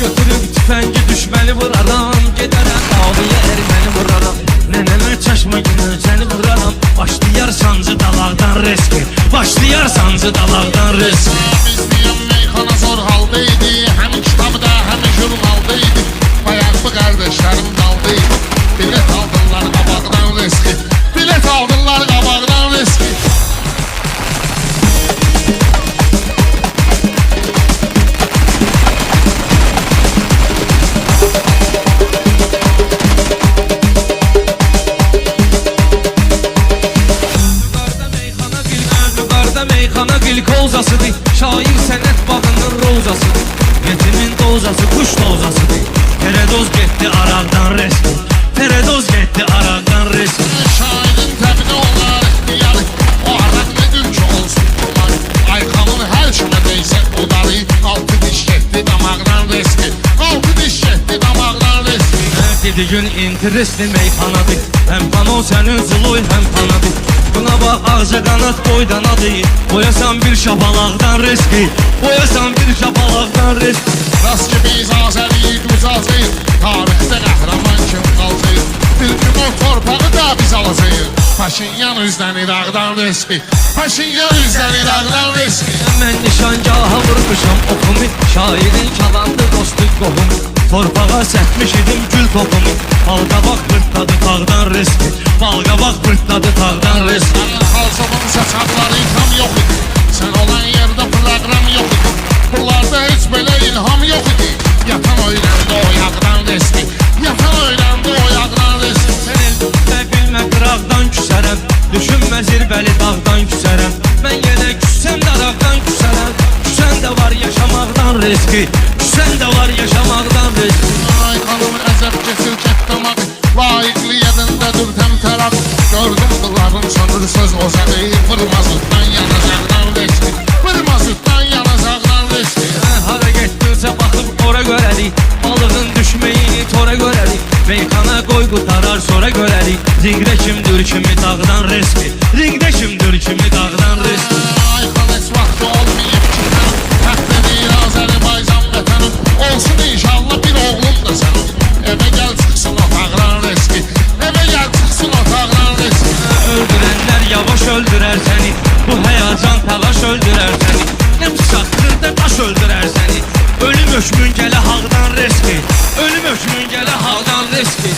götürüp tüfəngi düşməni vuraram. Gedərəm abiyə erməni vuraram. Nənəmə çaşma günü səni vuraram. Başlayar sancı dalaqdan riski. Başlayar sancı dalaqdan riski. İzləyən meyxana zor haldaydı. Həmin kitabda, həmin jurnaldaydı. Bayaqlı qardeşlərim daldaydı. Bilet aldılar qabaqdan riski. Bilet aldılar qabaqdan riski. Meyxana gül kozasıdır. Şair sənət bağının rozasıdır. Yetimin dozası kuş dozasıdır. Teredoz getdi araqdan reski. Teredoz getdi araqdan reski. Şairin təbini olar ixtiyarı. O araq nə gül ki olsun bunlar. Ayxanın hər kimə deysə udarı. Altı diş getdi damaqdan reski. Altı diş getdi damaqdan reski. Dedi gün interesli meyxanadır. Həm pano sənin zıloy həm panadır. Buna bax ağca qanat boydan adı. Boyasan bir şapalaqdan riski. Boyasan bir şapalaqdan riski. Rast ki biz Azəriyik uzacıyıq. Tarixdə qəhrəman kim qalcıyıq. Bir gün o torpağı da biz alacağıq. Paşinyan üzdən İraqdan riski. Paşinyan üzdən İraqdan riski. Mən nişangaha vurmuşam oxumu. Şairin çalandı dostu qohumu. Torpağa sətmiş idim gül topumu. Balqabaq pırtladı tağdan riski. Balqabaq pırtladı tağdan riski. Halsovun saçaqları tam yox idi. Sən olan yerdə proqram yox idi. Bunlarda heç belə ilham yox idi. Yatan öyrəndi o yaqdan riski. Yatan öyrəndi o yaqdan riski. Sən elbə bilmə qıraqdan küsərəm. Düşünmə zirvəli dağdan küsərəm. Mən yenə küssəm də dağdan küsərəm. Küsən də var yaşamaqdan riski. Küsən də var yaşamaqdan riski. Ay xanım əzəb keçir kətdamaq. Layiqli yedindədir təmtəraq. Gördüm qılarım sanırsız o zəqi. Vırmazıqdan yanacaqdan riski. Vırmazıqdan yanacaqdan riski. Hara getdinsə baxıb ora görərik. Balığın düşməyini tora görərik. Meyxana qoy qutarar sonra görərik. Ringdə kimdir kimi dağdan riski. Ringdə kimdir kimi dağdan riski. Ay xan heç vaxtı olmayıb ki mənim. Təxtə deyir Azərbaycan vətənim. Olsun inşallah bir oğlum da sənin. Evə gəl çıxsın otaqdan riski. Evə gəl çıxsın otaqdan riski. Öldürənlər yavaş öldürər səni. Bu həyəcan təlaş öldürər səni. Nəm şaxtırda daş öldürər səni. Ölüm hökmün gələ haqdan riski. Ölüm hökmün gələ haqdan riski.